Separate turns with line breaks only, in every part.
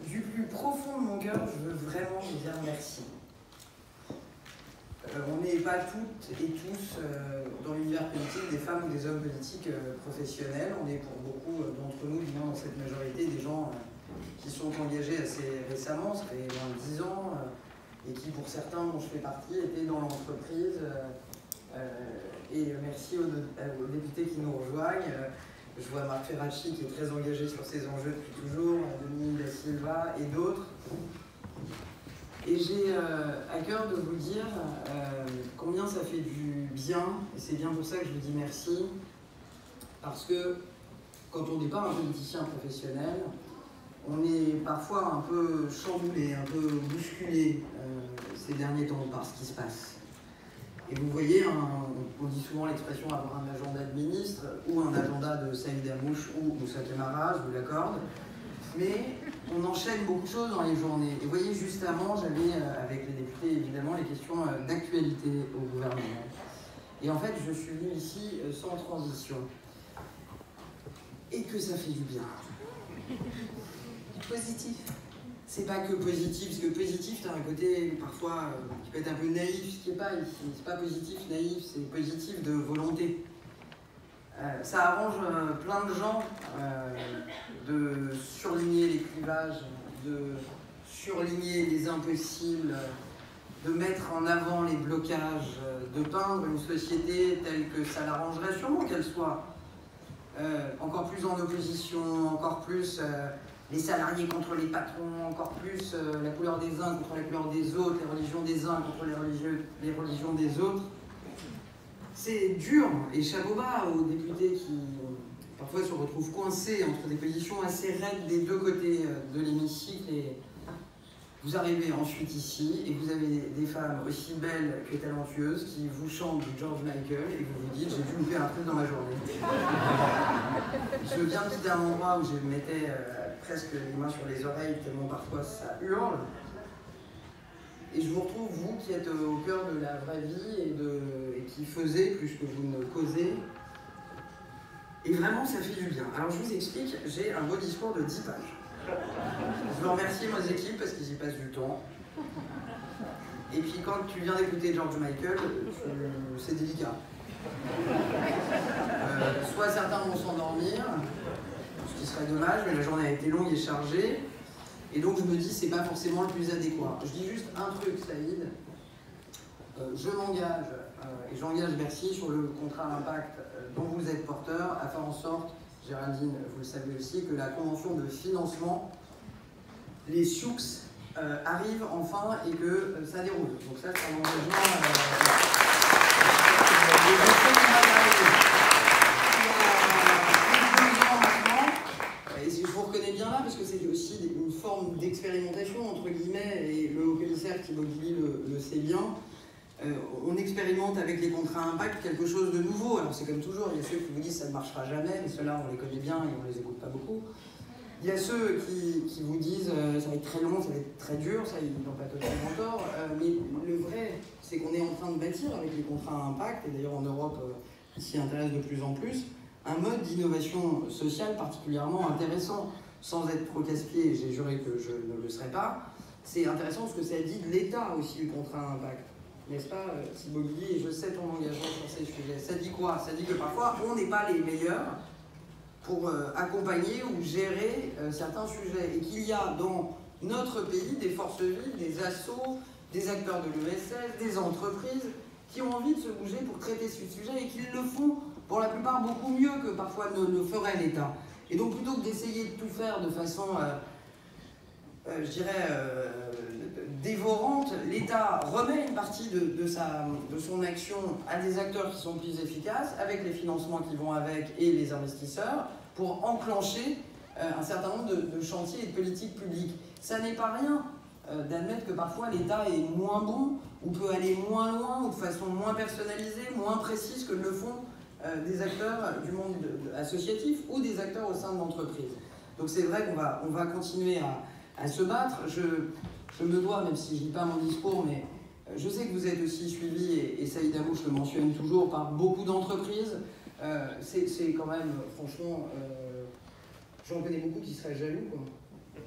Du plus profond de mon cœur, je veux vraiment vous dire merci. On n'est pas toutes et tous dans l'univers politique des femmes ou des hommes politiques professionnels. On est pour beaucoup d'entre nous, du moins dans cette majorité, des gens qui sont engagés assez récemment, ça fait moins de 10 ans, et qui, pour certains dont je fais partie, étaient dans l'entreprise. Et merci aux députés qui nous rejoignent. Je vois Marc Ferracci qui est très engagé sur ces enjeux depuis toujours, Denis Da Silva et d'autres. Et j'ai à cœur de vous dire combien ça fait du bien, et c'est bien pour ça que je vous dis merci, parce que quand on n'est pas un politicien professionnel, on est parfois un peu chamboulé, un peu bousculé ces derniers temps par ce qui se passe. Et vous voyez, on dit souvent l'expression avoir un agenda de ministre ou un agenda de Saïd Hamouche ou Moussa Camara, je vous l'accorde. Mais on enchaîne beaucoup de choses dans les journées. Et vous voyez, juste avant, j'avais avec les députés évidemment les questions d'actualité au gouvernement. Et en fait, je suis venu ici sans transition. Et que ça fait du bien.
Positif.
C'est pas que positif, parce que positif, t'as un côté parfois qui peut être un peu naïf, ce qui n'est pas ici. C'est pas positif, naïf, c'est positif de volonté. Ça arrange plein de gens de surligner les clivages, de surligner les impossibles, de mettre en avant les blocages, de peindre une société telle que ça l'arrangerait sûrement qu'elle soit. Encore plus en opposition, encore plus les salariés contre les patrons, encore plus la couleur des uns contre la couleur des autres, les religions des uns contre les religions des autres. C'est dur, et chapeau bas aux députés qui parfois se retrouvent coincés entre des positions assez raides des deux côtés de l'hémicycle. Et vous arrivez ensuite ici et vous avez des femmes aussi belles que talentueuses qui vous chantent du George Michael et vous vous dites j'ai dû louper un truc dans ma journée. Je viens de quitter un endroit où je me mettais presque les mains sur les oreilles tellement parfois ça hurle. Et je vous retrouve, vous qui êtes au cœur de la vraie vie et qui faisez plus que vous ne causez. Et vraiment, ça fait du bien. Alors je vous explique, j'ai un beau discours de 10 pages. Je veux remercier mes équipes parce qu'ils y passent du temps. Et puis quand tu viens d'écouter George Michael, c'est délicat. Soit certains vont s'endormir, ce qui serait dommage, mais la journée a été longue et chargée. Et donc je me dis, c'est pas forcément le plus adéquat. Je dis juste un truc, Saïd. Je m'engage, et j'engage Bercy sur le contrat impact dont vous êtes porteur, à faire en sorte, Géraldine, vous le savez aussi, que la convention de financement, les SIOUX, arrive enfin et que ça déroule. Donc ça, c'est un engagement. Et je vous reconnais bien là, parce que c'est aussi une forme d'expérimentation, entre guillemets, et le haut-commissaire qui Mogili le sait bien. On expérimente avec les contrats impact quelque chose de nouveau. Alors c'est comme toujours, il y a ceux qui vous disent ça ne marchera jamais, mais ceux-là on les connaît bien et on les écoute pas beaucoup. Il y a ceux qui vous disent ça va être très long, ça va être très dur, ça ils n'ont pas totalement tort. Mais le vrai, c'est qu'on est en train de bâtir avec les contrats impact, et d'ailleurs en Europe ils s'y intéressent de plus en plus, un mode d'innovation sociale particulièrement intéressant, sans être trop casse-pied, j'ai juré que je ne le serais pas. C'est intéressant ce que ça dit de l'État aussi, le contrat impact. N'est-ce pas, Thibaudy, et je sais ton engagement sur ces sujets. Ça dit quoi? Ça dit que parfois, on n'est pas les meilleurs pour accompagner ou gérer certains sujets. Et qu'il y a dans notre pays des forces vives, des assos, des acteurs de l'ESS, des entreprises qui ont envie de se bouger pour traiter ce sujet et qui le font, pour la plupart, beaucoup mieux que parfois ne le ferait l'État. Et donc, plutôt que d'essayer de tout faire de façon, je dirais, dévorante, l'État remet une partie de son action à des acteurs qui sont plus efficaces, avec les financements qui vont avec et les investisseurs, pour enclencher un certain nombre de chantiers et de politiques publiques. Ça n'est pas rien d'admettre que parfois l'État est moins bon, ou peut aller moins loin, ou de façon moins personnalisée, moins précise que le font des acteurs du monde associatif ou des acteurs au sein de l'entreprise. Donc c'est vrai qu'on va continuer à se battre. Je me dois, même si je ne lis pas mon discours, mais je sais que vous êtes aussi suivi, et Saïd Hamouche le mentionne toujours, par beaucoup d'entreprises. C'est quand même, franchement, j'en connais beaucoup qui seraient jaloux, quoi.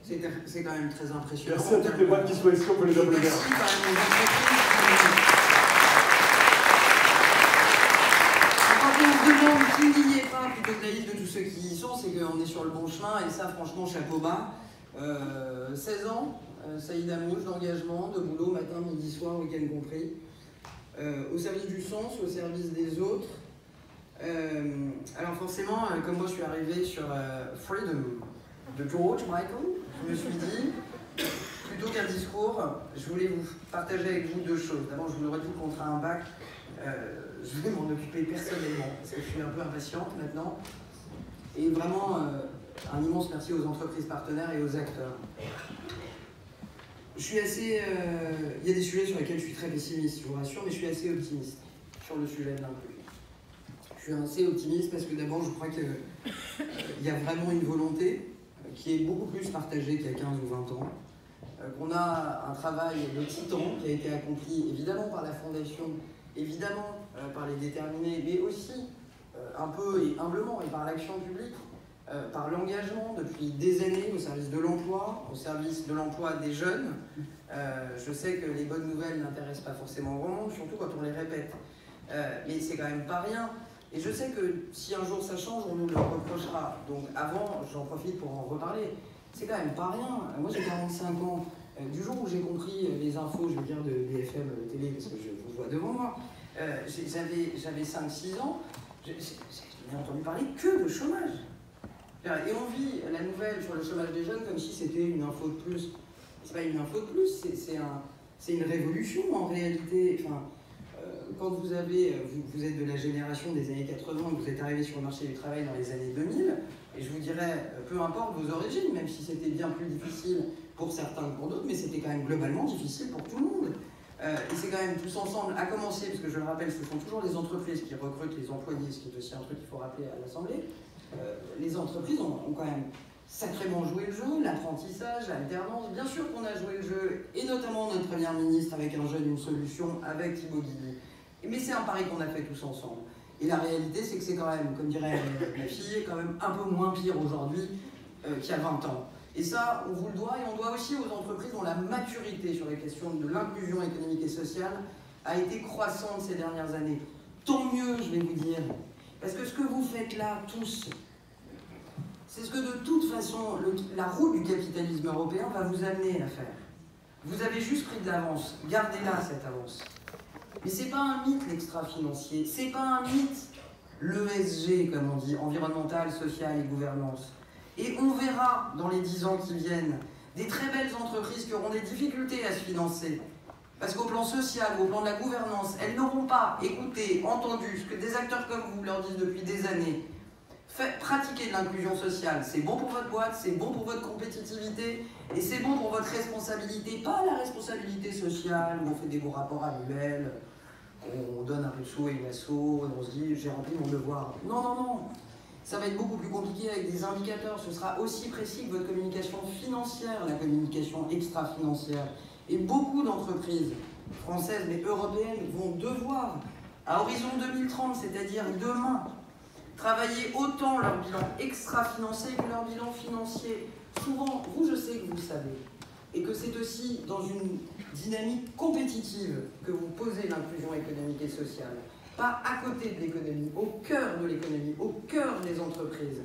C'est quand même très impressionnant.
Merci à toutes les boîtes qui sont ici, on peut les applaudir.
Merci quand même aux entreprises. Quand on se demande qui n'y est pas, plutôt que la liste de tous ceux qui y sont, c'est qu'on est sur le bon chemin, et ça, franchement, chapeau bas. 16 ans, Saïd Amouche, d'engagement, de boulot, matin, midi, soir, week-end compris. Au service du sens, au service des autres. Alors forcément, comme moi je suis arrivé sur Freedom de George Michael, je me suis dit, plutôt qu'un discours, je voulais vous partager avec vous deux choses. D'abord, je vous l'aurais dit le contrat impact, je vais m'en occuper personnellement, parce que je suis un peu impatiente maintenant. Et vraiment, un immense merci aux entreprises partenaires et aux acteurs. Je suis assez... il y a des sujets sur lesquels je suis très pessimiste, je vous rassure, mais je suis assez optimiste sur le sujet de l'inclusion. Je suis assez optimiste parce que d'abord, je crois qu'il y a vraiment une volonté qui est beaucoup plus partagée qu'il y a 15 ou 20 ans. Qu'on a un travail de titan qui a été accompli évidemment par la Fondation, évidemment par les déterminés, mais aussi un peu et humblement et par l'action publique, par l'engagement depuis des années au service de l'emploi des jeunes. Je sais que les bonnes nouvelles n'intéressent pas forcément au grand monde, surtout quand on les répète. Mais c'est quand même pas rien. Et je sais que si un jour ça change, on nous le reprochera. Donc avant, j'en profite pour en reparler. C'est quand même pas rien. Moi j'ai 45 ans. Du jour où j'ai compris les infos, je veux dire, de BFM télé, parce que je vous vois devant moi, j'avais 5-6 ans, je n'ai entendu parler que de chômage. Et on vit la nouvelle sur le chômage des jeunes comme si c'était une info de plus. C'est pas une info de plus, c'est une révolution en réalité. Enfin, quand vous êtes de la génération des années 80, vous êtes arrivé sur le marché du travail dans les années 2000, et je vous dirais, peu importe vos origines, même si c'était bien plus difficile pour certains que pour d'autres, mais c'était quand même globalement difficile pour tout le monde. Et c'est quand même tous ensemble, à commencer, parce que je le rappelle, ce sont toujours les entreprises qui recrutent les employés, ce qui est aussi un truc qu'il faut rappeler à l'Assemblée. Les entreprises ont quand même sacrément joué le jeu, l'apprentissage, l'alternance. Bien sûr qu'on a joué le jeu, et notamment notre première ministre avec Un jeune, une solution, avec Thibaut Guilluy. Mais c'est un pari qu'on a fait tous ensemble. Et la réalité, c'est que c'est quand même, comme dirait ma fille, quand même un peu moins pire aujourd'hui qu'il y a 20 ans. Et ça, on vous le doit, et on doit aussi aux entreprises dont la maturité sur la question de l'inclusion économique et sociale a été croissante ces dernières années. Tant mieux, je vais vous dire. Parce que ce que vous faites là, tous, c'est ce que de toute façon, la roue du capitalisme européen va vous amener à faire. Vous avez juste pris de l'avance. Gardez-la, cette avance. Mais c'est pas un mythe, l'extra-financier. C'est pas un mythe, l'ESG, comme on dit, environnemental, social et gouvernance. Et on verra, dans les 10 ans qui viennent, des très belles entreprises qui auront des difficultés à se financer. Parce qu'au plan social ou au plan de la gouvernance, elles n'auront pas écouté, entendu ce que des acteurs comme vous leur disent depuis des années. Pratiquer de l'inclusion sociale, c'est bon pour votre boîte, c'est bon pour votre compétitivité, et c'est bon pour votre responsabilité. Pas la responsabilité sociale, où on fait des beaux rapports annuels, on donne un peu de sous à une asso, on se dit j'ai rempli mon devoir. Non, non, non. Ça va être beaucoup plus compliqué avec des indicateurs. Ce sera aussi précis que votre communication financière, la communication extra-financière. Et beaucoup d'entreprises françaises, mais européennes, vont devoir, à horizon 2030, c'est-à-dire demain, travailler autant leur bilan extra-financier que leur bilan financier. Souvent, vous, je sais que vous le savez, et que c'est aussi dans une dynamique compétitive que vous posez l'inclusion économique et sociale. Pas à côté de l'économie, au cœur de l'économie, au cœur des entreprises.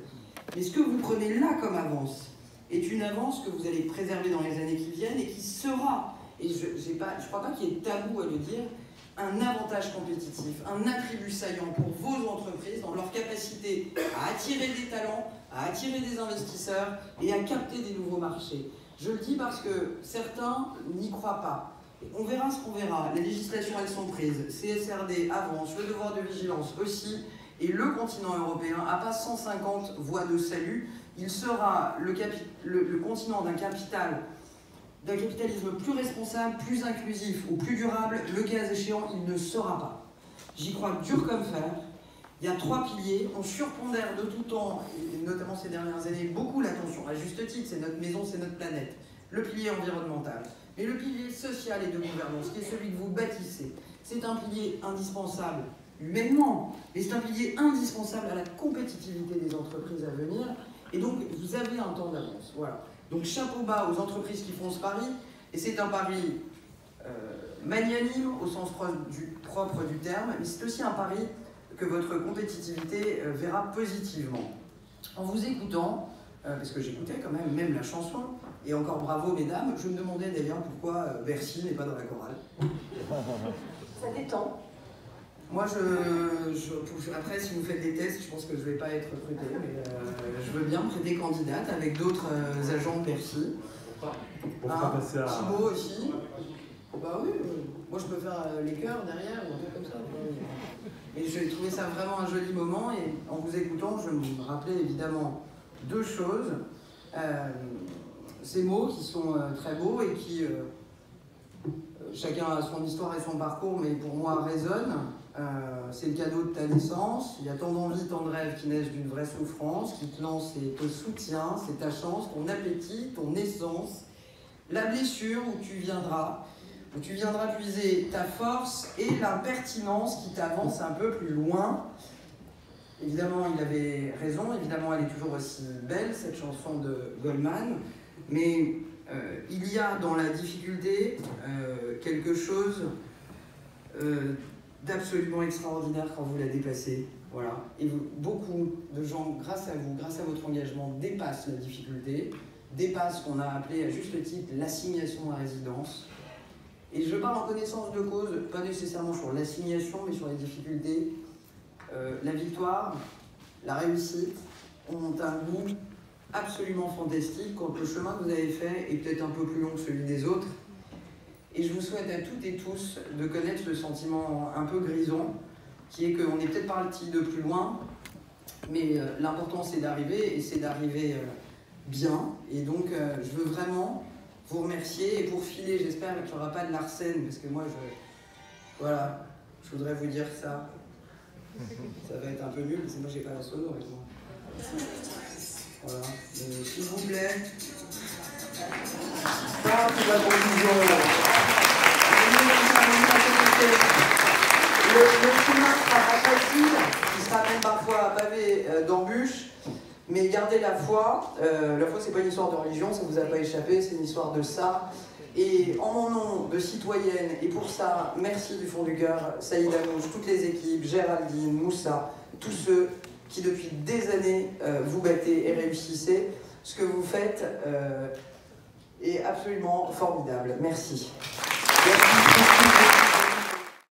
Mais ce que vous prenez là comme avance est une avance que vous allez préserver dans les années qui viennent et qui sera, et je ne crois pas qu'il y ait tabou à le dire, un avantage compétitif, un attribut saillant pour vos entreprises dans leur capacité à attirer des talents, à attirer des investisseurs et à capter des nouveaux marchés. Je le dis parce que certains n'y croient pas. On verra ce qu'on verra. Les législations, elles sont prises. CSRD avance, le devoir de vigilance aussi. Et le continent européen n'a pas 150 voies de salut. Il sera le continent d'un capitalisme plus responsable, plus inclusif ou plus durable. Le cas échéant, il ne sera pas. J'y crois dur comme fer. Il y a 3 piliers. On surpondère de tout temps, et notamment ces dernières années, beaucoup l'attention. À juste titre, c'est notre maison, c'est notre planète. Le pilier environnemental. Mais le pilier social et de gouvernance, qui est celui que vous bâtissez, c'est un pilier indispensable humainement, mais c'est un pilier indispensable à la compétitivité des entreprises à venir. Et donc, vous avez un temps d'avance. Voilà. Donc, chapeau bas aux entreprises qui font ce pari. Et c'est un pari magnanime au sens propre du terme, mais c'est aussi un pari que votre compétitivité verra positivement. En vous écoutant, parce que j'écoutais quand même la chanson, et encore bravo mesdames, je me demandais d'ailleurs pourquoi Bercy n'est pas dans la chorale. Ça détend. Moi, après, si vous faites des tests, je pense que je ne vais pas être recrutée, mais je veux bien prêter candidate avec d'autres agents de Bercy.
Pour faire passer à...
Thibaut aussi. Bah oui, moi je peux faire les chœurs derrière ou un truc comme ça. Et j'ai trouvé ça vraiment un joli moment, et en vous écoutant, je me rappelais évidemment deux choses. Ces mots qui sont très beaux et qui, chacun a son histoire et son parcours, mais pour moi résonnent. C'est le cadeau de ta naissance, il y a tant d'envie, tant de rêves qui naissent d'une vraie souffrance, qui te lance et te soutient, c'est ta chance, ton appétit, ton essence, la blessure où tu viendras puiser ta force et l'impertinence qui t'avance un peu plus loin. Évidemment, il avait raison, évidemment, elle est toujours aussi belle, cette chanson de Goldman, mais il y a dans la difficulté quelque chose d'absolument extraordinaire quand vous la dépassez. Voilà. Et beaucoup de gens, grâce à vous, grâce à votre engagement, dépassent la difficulté, dépassent ce qu'on a appelé à juste titre l'assignation à résidence. Et je parle en connaissance de cause, pas nécessairement sur l'assignation, mais sur les difficultés. La victoire, la réussite ont un goût absolument fantastique quand le chemin que vous avez fait est peut-être un peu plus long que celui des autres. Et je vous souhaite à toutes et tous de connaître ce sentiment un peu grisant, qui est qu'on est peut-être parti de plus loin, mais l'important c'est d'arriver, et c'est d'arriver bien. Et donc je veux vraiment vous remercier, et pour filer, j'espère qu'il n'y aura pas de Larsen, parce que moi, voilà, je voudrais vous dire ça. Ça va être un peu nul, parce que moi, j'ai pas la solo avec moi. Voilà, s'il vous plaît. Ça, c'est la conclusion. Le chemin sera pas facile, il sera même parfois pavé d'embûches. Mais gardez la foi. La foi, c'est pas une histoire de religion, ça vous a pas échappé, c'est une histoire de ça. Et en mon nom de citoyenne, et pour ça, merci du fond du cœur, Saïd Anouche, toutes les équipes, Géraldine, Moussa, tous ceux qui depuis des années vous battez et réussissez. Ce que vous faites est absolument formidable. Merci. Merci.